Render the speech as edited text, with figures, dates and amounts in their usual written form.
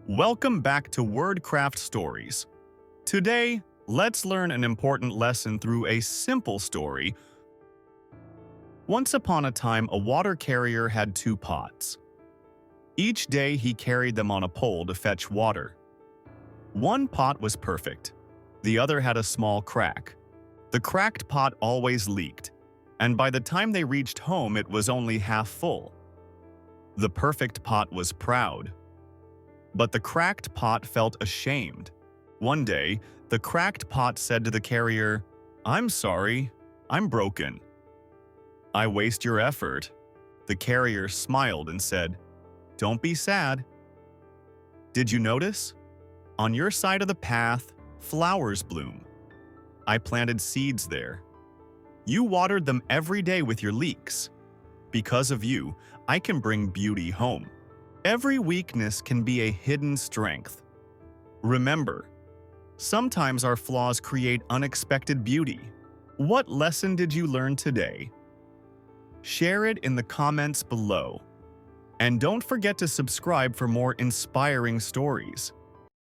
Welcome back to WordCraft Stories. Today, let's learn an important lesson through a simple story. Once upon a time, a water carrier had two pots. Each day, he carried them on a pole to fetch water. One pot was perfect. The other had a small crack. The cracked pot always leaked, and by the time they reached home, it was only half full. The perfect pot was proud. But the cracked pot felt ashamed. One day, the cracked pot said to the carrier, "I'm sorry, I'm broken." "I waste your effort." The carrier smiled and said, "Don't be sad. Did you notice? On your side of the path, flowers bloom. I planted seeds there. You watered them every day with your leeks. Because of you, I can bring beauty home. Every weakness can be a hidden strength. Remember, sometimes our flaws create unexpected beauty. What lesson did you learn today? Share it in the comments below. And don't forget to subscribe for more inspiring stories.